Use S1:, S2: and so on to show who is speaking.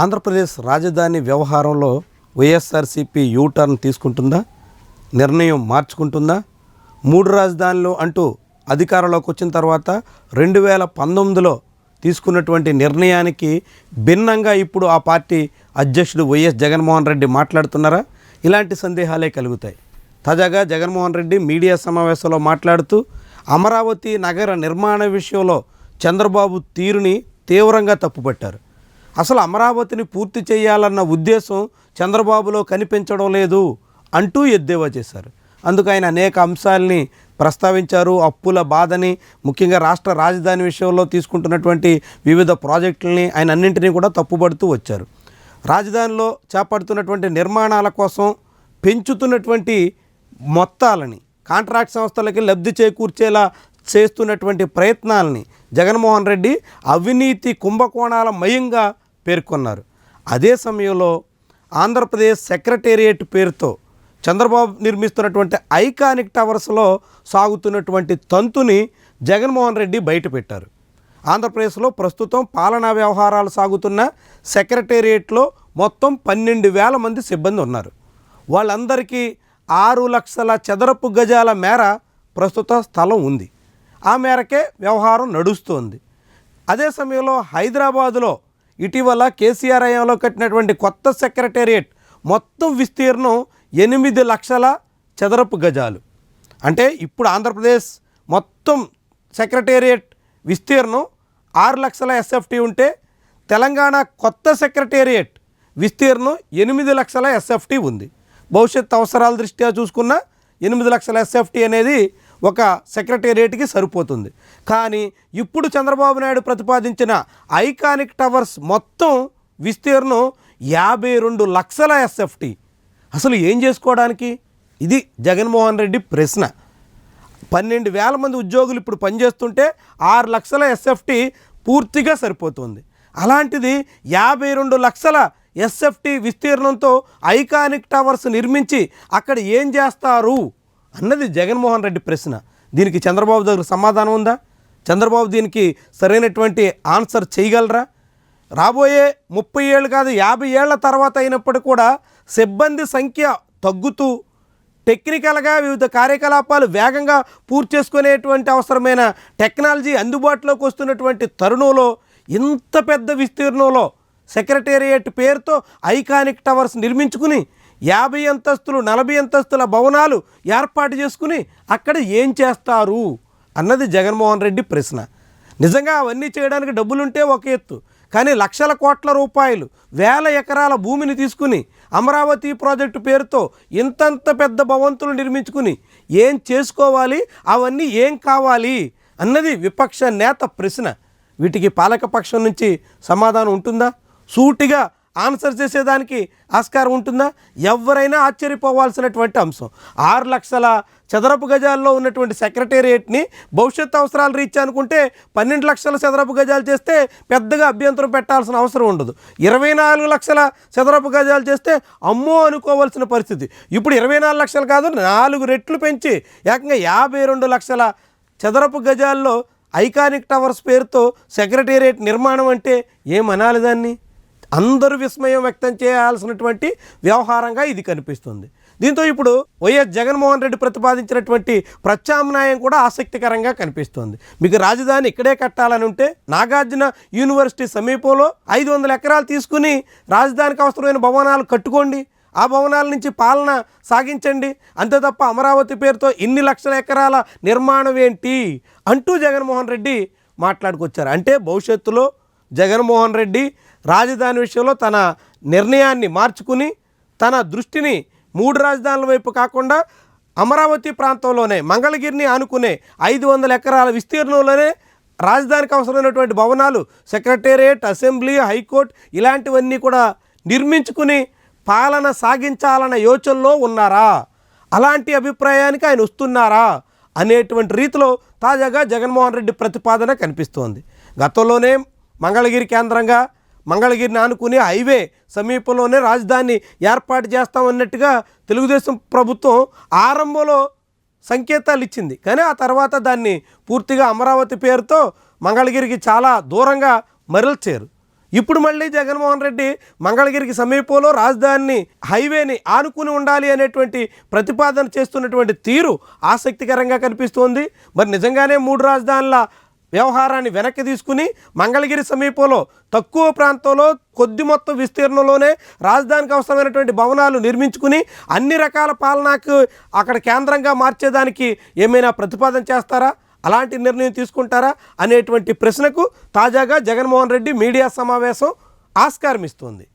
S1: ఆంధ్రప్రదేశ్ రాజధాని వ్యవహారంలో వైఎస్ఆర్సీపీ యూటర్న్ తీసుకుంటుందా, నిర్ణయం మార్చుకుంటుందా? మూడు రాజధానులు అంటూ అధికారంలోకి వచ్చిన తర్వాత 2019లో తీసుకున్నటువంటి నిర్ణయానికి భిన్నంగా ఇప్పుడు ఆ పార్టీ అధ్యక్షుడు వైఎస్ జగన్మోహన్ రెడ్డి మాట్లాడుతున్నారా? ఇలాంటి సందేహాలే కలుగుతాయి. తాజాగా జగన్మోహన్ రెడ్డి మీడియా సమావేశంలో మాట్లాడుతూ అమరావతి నగర నిర్మాణ విషయంలో చంద్రబాబు తీరుని తీవ్రంగా తప్పుపట్టారు. అసలు అమరావతిని పూర్తి చేయాలన్న ఉద్దేశం చంద్రబాబులో కనిపించడం లేదు అంటూ ఎద్దేవా చేశారు. అందుకు ఆయన అనేక అంశాలని ప్రస్తావించారు. అప్పుల బాధని, ముఖ్యంగా రాష్ట్ర రాజధాని విషయంలో తీసుకుంటున్నటువంటి వివిధ ప్రాజెక్టులని ఆయన అన్నింటినీ కూడా తప్పుపడుతూ వచ్చారు. రాజధానిలో చేపడుతున్నటువంటి నిర్మాణాల కోసం పెంచుతున్నటువంటి మొత్తాలని కాంట్రాక్ట్ సంస్థలకి లబ్ధి చేకూర్చేలా చేస్తున్నటువంటి ప్రయత్నాలని జగన్మోహన్ రెడ్డి అవినీతి కుంభకోణాల మయంగా పేర్కొన్నారు. అదే సమయంలో ఆంధ్రప్రదేశ్ సెక్రటేరియట్ పేరుతో చంద్రబాబు నిర్మిస్తున్నటువంటి ఐకానిక్ టవర్స్లో సాగుతున్నటువంటి తంతుని జగన్మోహన్ రెడ్డి బయటపెట్టారు. ఆంధ్రప్రదేశ్లో ప్రస్తుతం పాలనా వ్యవహారాలు సాగుతున్న సెక్రటేరియట్లో మొత్తం 12,000 మంది సిబ్బంది ఉన్నారు. వాళ్ళందరికీ 6 లక్షల చదరపు గజాల మేర ప్రస్తుత స్థలం ఉంది. ఆ మేరకే వ్యవహారం నడుస్తోంది. అదే సమయంలో హైదరాబాదులో ఇటీవల కేసీఆర్ హయాంలో కట్టినటువంటి కొత్త సెక్రటేరియట్ మొత్తం విస్తీర్ణం 8 లక్షల చదరపు గజాలు. అంటే ఇప్పుడు ఆంధ్రప్రదేశ్ మొత్తం సెక్రటేరియట్ విస్తీర్ణం 6 లక్షల ఎస్ఎఫ్టీ ఉంటే తెలంగాణ కొత్త సెక్రటేరియట్ విస్తీర్ణం 8 లక్షల ఎస్ఎఫ్టీ ఉంది. భవిష్యత్ అవసరాల దృష్ట్యా చూసుకున్న 8 లక్షల ఎస్ఎఫ్టీ అనేది ఒక సెక్రటేరియట్కి సరిపోతుంది. కానీ ఇప్పుడు చంద్రబాబు నాయుడు ప్రతిపాదించిన ఐకానిక్ టవర్స్ మొత్తం విస్తీర్ణం 52 లక్షల ఎస్ఎఫ్టీ. అసలు ఏం చేసుకోవడానికి? ఇది జగన్మోహన్ రెడ్డి ప్రశ్న. 12,000 మంది ఉద్యోగులు ఇప్పుడు పనిచేస్తుంటే 6 లక్షల ఎస్ఎఫ్టీ పూర్తిగా సరిపోతుంది. అలాంటిది 52 లక్షల ఎస్ఎఫ్టీ విస్తీర్ణంతో ఐకానిక్ టవర్స్ నిర్మించి అక్కడ ఏం చేస్తారు అన్నది జగన్మోహన్ రెడ్డి ప్రశ్న. దీనికి చంద్రబాబు దగ్గర సమాధానం ఉందా? చంద్రబాబు దీనికి సరైనటువంటి ఆన్సర్ చేయగలరా? రాబోయే 30 ఏళ్ళు కాదు 50 ఏళ్ల తర్వాత అయినప్పటికీ కూడా సిబ్బంది సంఖ్య తగ్గుతూ టెక్నికల్గా వివిధ కార్యకలాపాలు వేగంగా పూర్తి చేసుకునేటువంటి అవసరమైన టెక్నాలజీ అందుబాటులోకి వస్తున్నటువంటి తరుణంలో ఇంత పెద్ద విస్తీర్ణంలో సెక్రటేరియట్ పేరుతో ఐకానిక్ టవర్స్ నిర్మించుకుని 50 అంతస్తులు 40 అంతస్తుల భవనాలు ఏర్పాటు చేసుకుని అక్కడ ఏం చేస్తారు అన్నది జగన్మోహన్ రెడ్డి ప్రశ్న. నిజంగా అవన్నీ చేయడానికి డబ్బులుంటే ఒక ఎత్తు, కానీ లక్షల కోట్ల రూపాయలు 1000 ఎకరాల భూమిని తీసుకుని అమరావతి ప్రాజెక్టు పేరుతో ఇంతంత పెద్ద భవంతులు నిర్మించుకుని ఏం చేసుకోవాలి, అవన్నీ ఏం కావాలి అన్నది విపక్ష నేత ప్రశ్న. వీటికి పాలకపక్షం నుంచి సమాధానం ఉంటుందా? సూటిగా ఆన్సర్ చేసేదానికి ఆస్కారం ఉంటుందా? ఎవరైనా ఆశ్చర్యపోవాల్సినటువంటి అంశం. 6 లక్షల చదరపు గజాల్లో ఉన్నటువంటి సెక్రటేరియట్ని భవిష్యత్ అవసరాలు రీచ్ అనుకుంటే 12 లక్షల చదరపు గజాలు చేస్తే పెద్దగా అభ్యంతరం పెట్టాల్సిన అవసరం ఉండదు. 24 లక్షల చదరపు గజాలు చేస్తే అమ్మో అనుకోవాల్సిన పరిస్థితి. ఇప్పుడు 24 లక్షలు కాదు 4 రెట్లు పెంచి ఏకంగా 52 లక్షల చదరపు గజాల్లో ఐకానిక్ టవర్స్ పేరుతో సెక్రటేరియట్ నిర్మాణం అంటే ఏమనాలి దాన్ని? అందరూ విస్మయం వ్యక్తం చేయాల్సినటువంటి వ్యవహారంగా ఇది కనిపిస్తుంది. దీంతో ఇప్పుడు వైఎస్ జగన్మోహన్ రెడ్డి ప్రతిపాదించినటువంటి ప్రత్యామ్నాయం కూడా ఆసక్తికరంగా కనిపిస్తుంది. మీకు రాజధాని ఇక్కడే కట్టాలని ఉంటే నాగార్జున యూనివర్సిటీ సమీపంలో 500 ఎకరాలు తీసుకుని రాజధానికి అవసరమైన భవనాలు కట్టుకోండి, ఆ భవనాల నుంచి పాలన సాగించండి. అంతే తప్ప అమరావతి పేరుతో ఇన్ని లక్షల ఎకరాల నిర్మాణం ఏంటి అంటూ జగన్మోహన్ రెడ్డి మాట్లాడుకొచ్చారు. అంటే భవిష్యత్తులో జగన్మోహన్ రెడ్డి రాజధాని విషయంలో తన నిర్ణయాన్ని మార్చుకుని తన దృష్టిని 3 రాజధానుల వైపు కాకుండా అమరావతి ప్రాంతంలోనే మంగళగిరిని ఆనుకునే 500 ఎకరాల విస్తీర్ణంలోనే రాజధానికి అవసరమైనటువంటి భవనాలు, సెక్రటేరియట్, అసెంబ్లీ, హైకోర్టు ఇలాంటివన్నీ కూడా నిర్మించుకుని పాలన సాగించాలన్న యోచనలో ఉన్నారా? అలాంటి అభిప్రాయానికి ఆయన వస్తున్నారా అనేటువంటి రీతిలో తాజాగా జగన్మోహన్ రెడ్డి ప్రతిపాదన కనిపిస్తోంది. గతంలోనే మంగళగిరి కేంద్రంగా మంగళగిరిని ఆనుకుని హైవే సమీపంలోనే రాజధాని ఏర్పాటు చేస్తామన్నట్టుగా తెలుగుదేశం ప్రభుత్వం ఆరంభంలో సంకేతాలు ఇచ్చింది. కానీ ఆ తర్వాత దాన్ని పూర్తిగా అమరావతి పేరుతో మంగళగిరికి చాలా దూరంగా మరల్చారు. ఇప్పుడు మళ్ళీ జగన్మోహన్ రెడ్డి మంగళగిరికి సమీపంలో రాజధానిని హైవేని ఆనుకుని ఉండాలి అనేటువంటి ప్రతిపాదన చేస్తున్నటువంటి తీరు ఆసక్తికరంగా కనిపిస్తోంది. మరి నిజంగానే 3 రాజధానుల వ్యవహారాన్ని వెనక్కి తీసుకుని మంగళగిరి సమీపంలో తక్కువ ప్రాంతంలో కొద్ది మొత్తం విస్తీర్ణంలోనే రాజధానికి అవసరమైనటువంటి భవనాలు నిర్మించుకుని అన్ని రకాల పాలనకు అక్కడ కేంద్రంగా మార్చేదానికి ఏమైనా ప్రతిపాదన చేస్తారా, అలాంటి నిర్ణయం తీసుకుంటారా అనేటువంటి ప్రశ్నకు తాజాగా జగన్మోహన్ రెడ్డి మీడియా సమావేశం ఆస్కారం ఇస్తోంది.